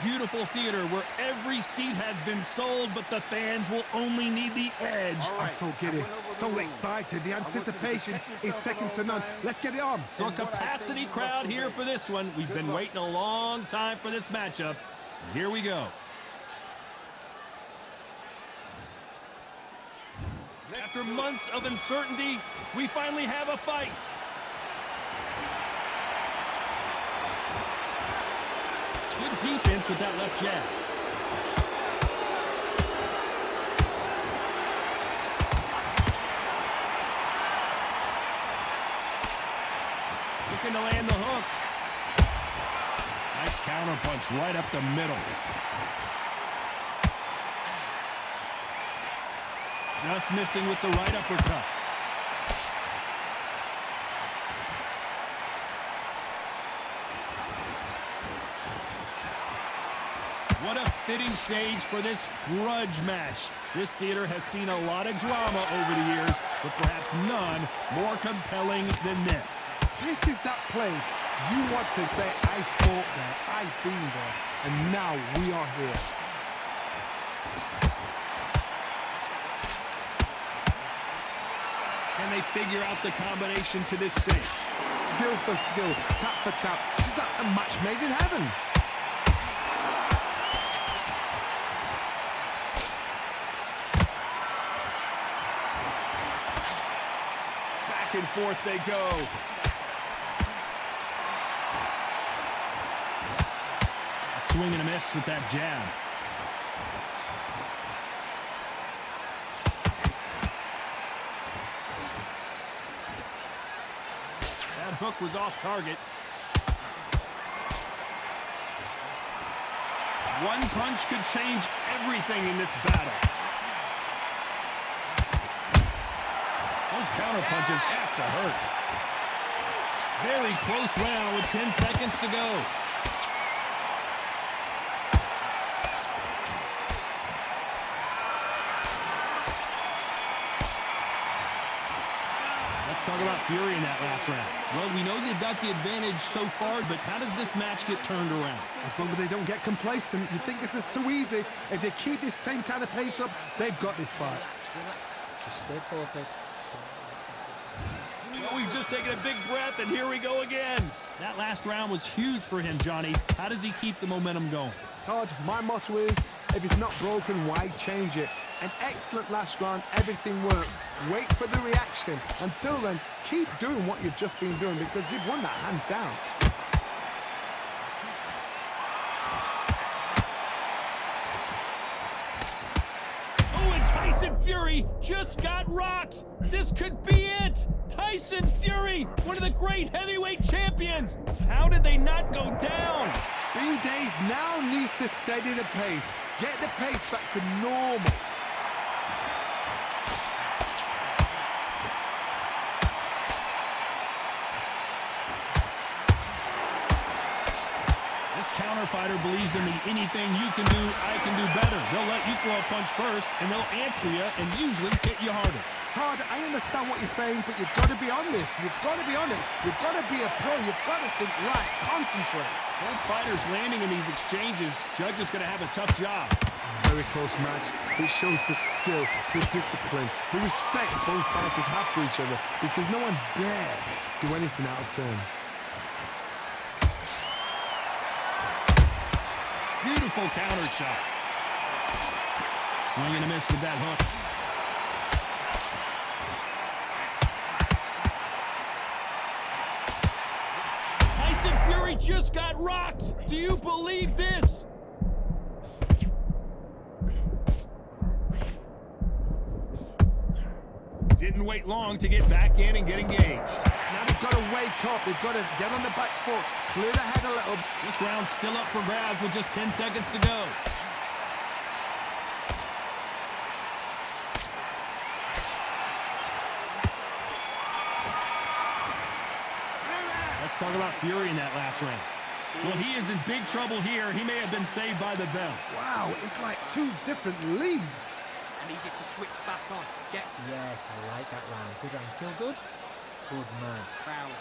beautiful theater where every seat has been sold, but the fans will only need the edge. I'm so giddy, so excited. The anticipation is second to none. Let's get it on. So a capacity crowd here for this one. We've been waiting a long time for this matchup, and here we go. After months of uncertainty, we finally have a fight. Good defense with that left jab. Looking to land the hook. Nice counter punch right up the middle. Just missing with the right uppercut. What a fitting stage for this grudge match. This theater has seen a lot of drama over the years, but perhaps none more compelling than this. This is that place you want to say, I fought there, I've been there, and now we are here. Can they figure out the combination to this save? Skill for skill, tap for tap. Just like a match made in heaven. Back and forth they go. A swing and a miss with that jab. That hook was off target. One punch could change everything in this battle. Those counter punches have to hurt. Very close round with 10 seconds to go. Let's talk about Fury in that last round. Well, we know they've got the advantage so far, but how does this match get turned around? As long as they don't get complacent, you think this is too easy. If they keep this same kind of pace up, they've got this fight. Just stay focused. Well, we've just taken a big breath, and here we go again. That last round was huge for him, Johnny. How does he keep the momentum going? Todd, my motto is, if it's not broken, why change it? An excellent last round, everything works. Wait for the reaction. Until then, keep doing what you've just been doing because you've won that hands down. Oh, and Tyson Fury just got rocked. This could be it. Tyson Fury, one of the great heavyweight champions. How did they not go down? Bean Days now needs to steady the pace. Get the pace back to normal. Counter fighter believes in the anything you can do, I can do better. They'll let you throw a punch first, and they'll answer you and usually hit you harder. Todd, I understand what you're saying, but you've got to be on this. You've got to be on it. You've got to be a pro. You've got to think right. Concentrate. Both fighters landing in these exchanges. Judge is going to have a tough job. Very close match. It shows the skill, the discipline, the respect both fighters have for each other because no one dare do anything out of turn. Beautiful counter shot. Swing and a miss with that hook. Tyson Fury just got rocked. Do you believe this? Didn't wait long to get back in and get engaged. Now they've got to wake up. They've got to get on the back foot, clear the head a little. This round's still up for grabs with just 10 seconds to go. Let's talk about Fury in that last round. Well, he is in big trouble here. He may have been saved by the bell. Wow, it's like two different leagues. I need you to switch back on. Yes, I like that round. Good round. Feel good? Good man. Round.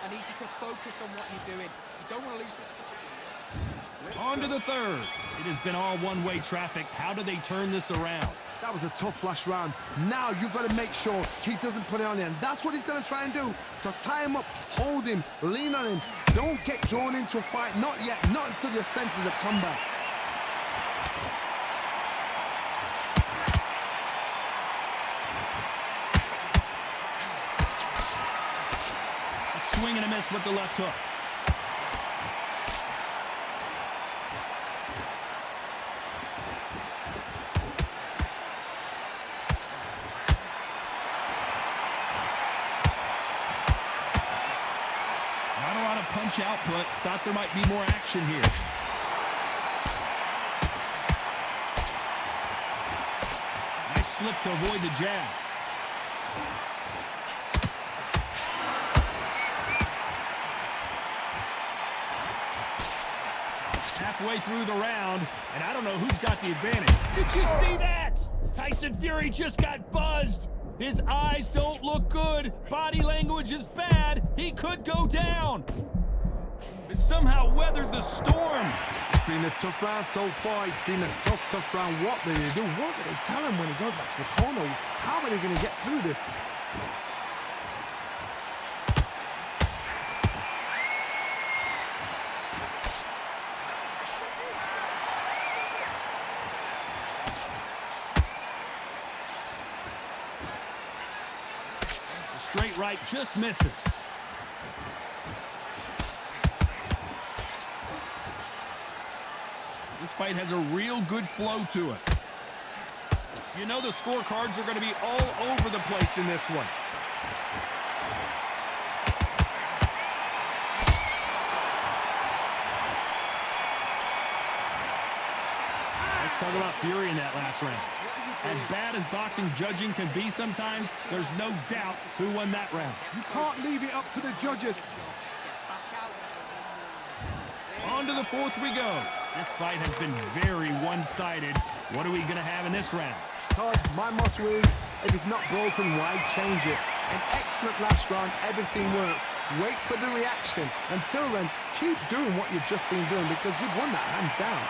I need you to focus on what you're doing. You don't want to lose this fight. On to the third. It has been all one-way traffic. How do they turn this around? That was a tough last round. Now you've got to make sure he doesn't put it on the end. That's what he's going to try and do. So tie him up, hold him, lean on him. Don't get drawn into a fight. Not yet. Not until your senses have come back. A swing and a miss with the left hook. Punch output. Thought there might be more action here. Nice slip to avoid the jab. Halfway through the round, and I don't know who's got the advantage. Did you see that? Tyson Fury just got buzzed. His eyes don't look good. Body language is bad. He could go down. Somehow weathered the storm. It's been a tough round so far. It's been a tough round. What do they do? What do they tell him when he goes back to the corner? How are they going to get through this? The straight right just misses. This fight has a real good flow to it. You know the scorecards are going to be all over the place in this one. Let's talk about Fury in that last round. As bad as boxing judging can be sometimes, there's no doubt who won that round. You can't leave it up to the judges. On to the fourth we go. This fight has been very one-sided. What are we going to have in this round? Todd, my motto is, if it's not broken, why change it? An excellent last round, everything works. Wait for the reaction. Until then, keep doing what you've just been doing because you've won that hands down.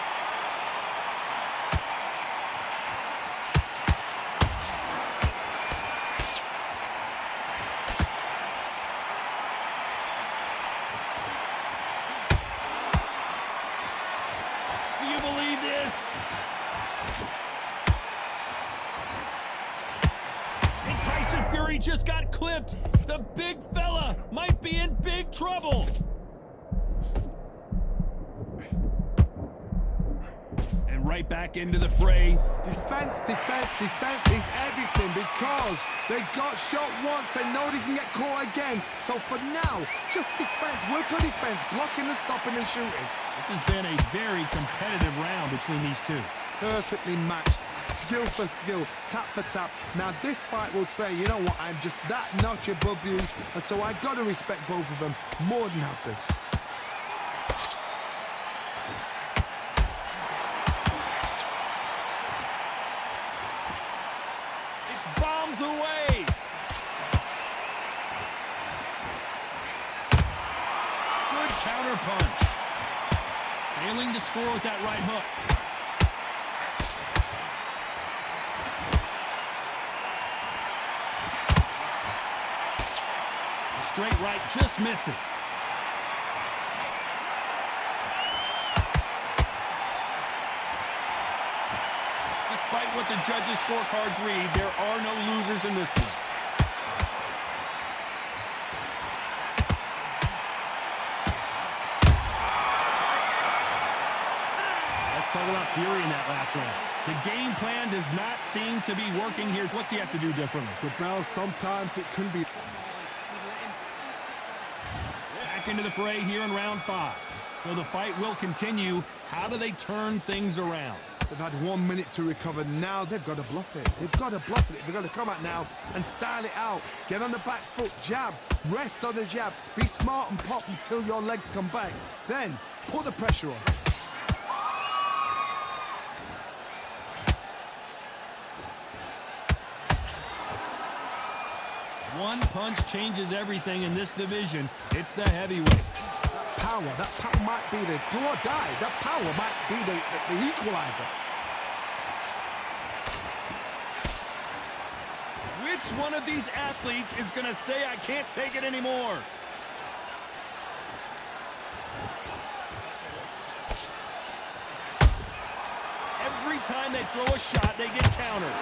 Tyson Fury just got clipped. The big fella might be in big trouble. And right back into the fray. Defense is everything because they got shot once. They know they can get caught again. So for now, just defense. Work on defense, blocking and stopping and shooting. This has been a very competitive round between these two. Perfectly matched, skill for skill, tap for tap. Now this fight will say, you know what, I'm just that notch above you, and so I got to respect both of them more than happy. It's bombs away. Good counter punch. Failing to score with that right hook. Straight right just misses. Despite what the judges' scorecards read, there are no losers in this one. Let's talk about Fury in that last round. The game plan does not seem to be working here. What's he have to do differently? The bell, sometimes it can be... Into the fray here in round 5. So the fight will continue. How do they turn things around? They've had 1 minute to recover. Now they've got to bluff it. They've got to bluff it. They've got to come out now and style it out. Get on the back foot, jab, rest on the jab. Be smart and pop until your legs come back. Then put the pressure on. One punch changes everything in this division. It's the heavyweights. power. That power might be the do or die. That power might be the equalizer. Which one of these athletes is going to say, I can't take it anymore? Every time they throw a shot, they get countered.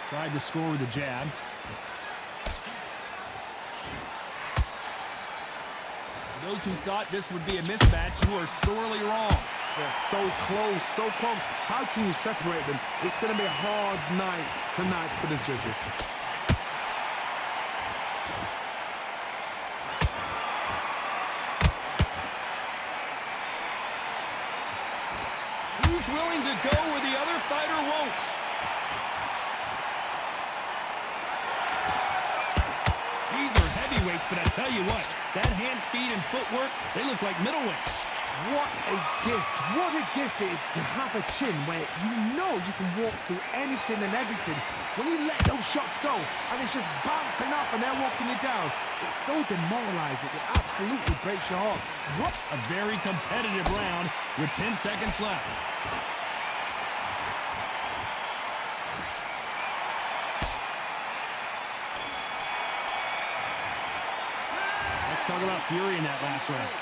Tried to score with a jab. Those who thought this would be a mismatch, you are sorely wrong. They're so close, so close. How can you separate them? It's going to be a hard night tonight for the judges. Who's willing to go where the other fighter won't? These are heavyweights, but I tell you what, that hand speed and footwork, they look like middleweights. What a gift it is to have a chin where you know you can walk through anything and everything. When you let those shots go and it's just bouncing off and they're walking you down, it's so demoralizing. It absolutely breaks your heart. What a very competitive round with 10 seconds left. Let's talk about Fury in that last round.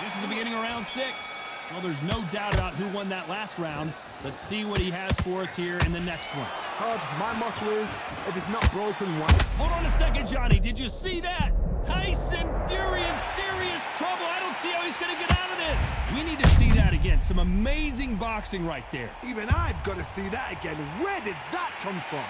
This is the beginning of round 6. Well, there's no doubt about who won that last round. Let's see what he has for us here in the next one. Todd, my motto is, if it's not broken, why? Hold on a second, Johnny. Did you see that? Tyson Fury in serious trouble. I don't see how he's going to get out of this. We need to see that again. Some amazing boxing right there. Even I've got to see that again. Where did that come from?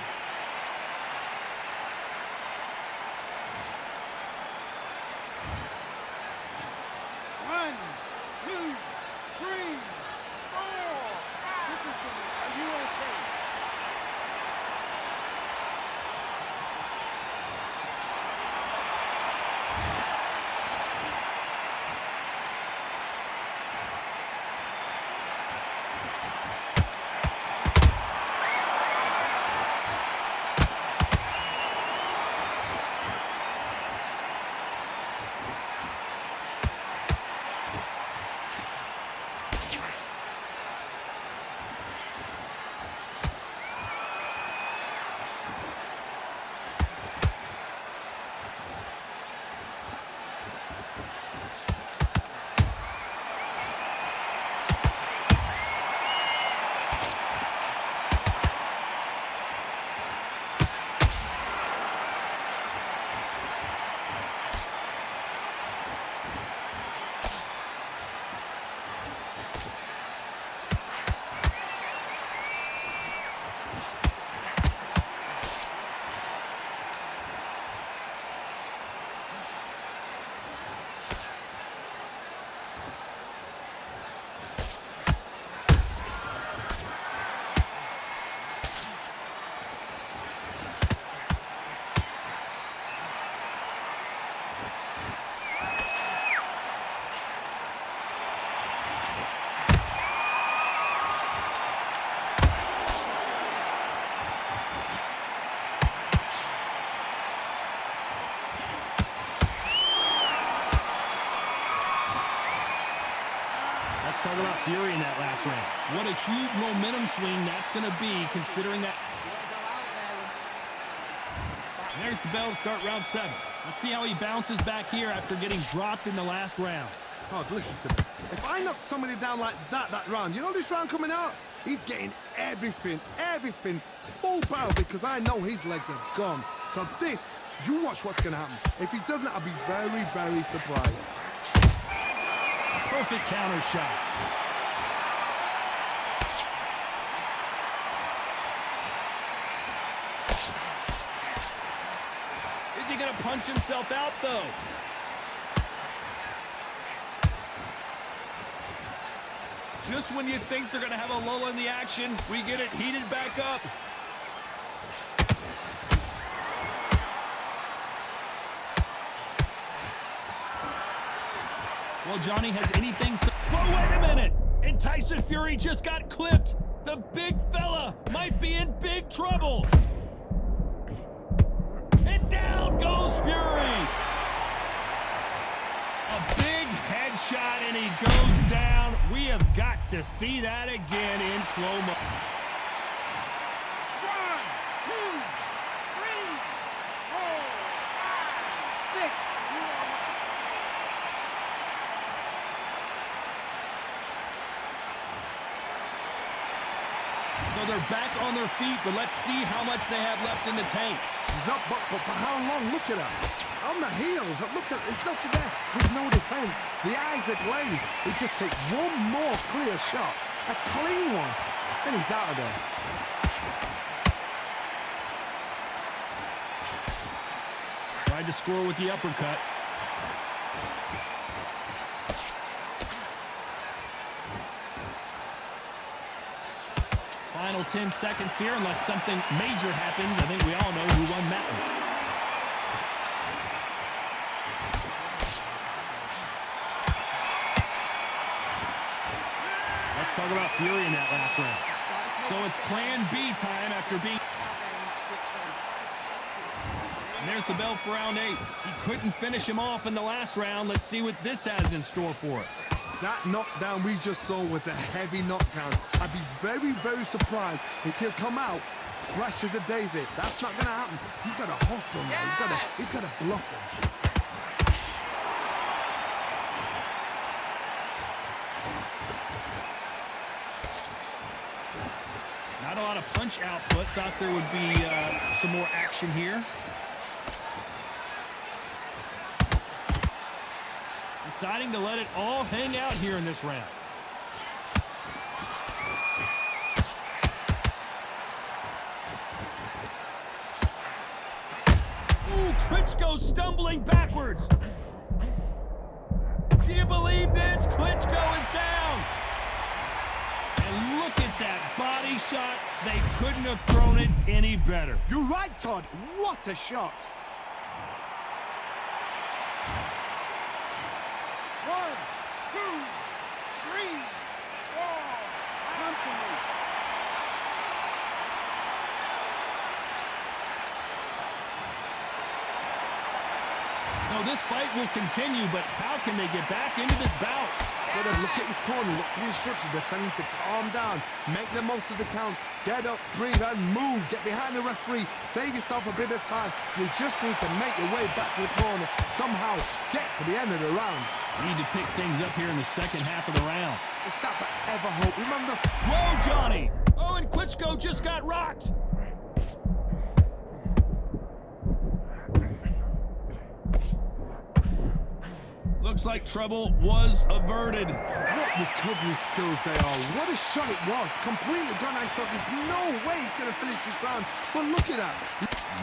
Let's talk about Fury in that last round. What a huge momentum swing that's going to be, considering that. There's the bell to start round 7. Let's see how he bounces back here after getting dropped in the last round. Todd, listen to me. If I knock somebody down like that round, you know this round coming out? He's getting everything, full barrel, because I know his legs are gone. So this, you watch what's going to happen. If he doesn't, I'll be very, very surprised. Perfect counter shot. Is he going to punch himself out, though? Just when you think they're going to have a lull in the action, we get it heated back up. Well, Johnny, has anything... Whoa, wait a minute! And Tyson Fury just got clipped! The big fella might be in big trouble! And goes Fury. A big headshot, and he goes down. We have got to see that again in slow-mo. 1, 2, 3, 4, 5, 6. So they're back on their feet, but let's see how much they have left in the tank. He's up, but for how long? Look at her. On the heels. Look at, there's nothing there. There's no defense. The eyes are glazed. It just takes one more clear shot. A clean one. Then he's out of there. Tried to score with the uppercut. Final 10 seconds here, unless something major happens. I think we all know who won that one. Let's talk about Fury in that last round. So it's plan B time after being... And there's the bell for round 8. He couldn't finish him off in the last round. Let's see what this has in store for us. That knockdown we just saw was a heavy knockdown. I'd be very, very surprised if he'll come out fresh as a daisy. That's not going to happen. He's got to hustle now. He's got to bluff him. Not a lot of punch output. Thought there would be some more action here. Deciding to let it all hang out here in this round. Ooh, Klitschco stumbling backwards. Do you believe this? Klitschco is down. And look at that body shot. They couldn't have thrown it any better. You're right, Todd. What a shot. 1, 2, 3, 4. Come to me. So this fight will continue, but how can they get back into this bout? Gotta look at his corner, look at the instructions. They're telling him to calm down, make the most of the count, get up, breathe, and move. Get behind the referee, save yourself a bit of time. You just need to make your way back to the corner, somehow get to the end of the round. Need to pick things up here in the second half of the round. It's that forever hope. Remember? Whoa, Johnny! Oh, and Klitschco just got rocked. Looks like trouble was averted. What recovery skills they are. What a shot it was. Completely gone. I thought there's no way he's going to finish this round. But look at that.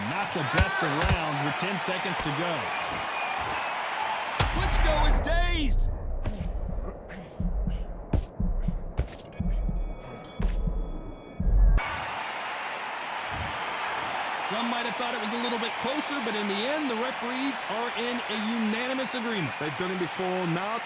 Not the best of rounds with 10 seconds to go. Klitschco is dazed. Some might have thought it was a little bit closer, but in the end, the referees are in a unanimous agreement. They've done it before. Now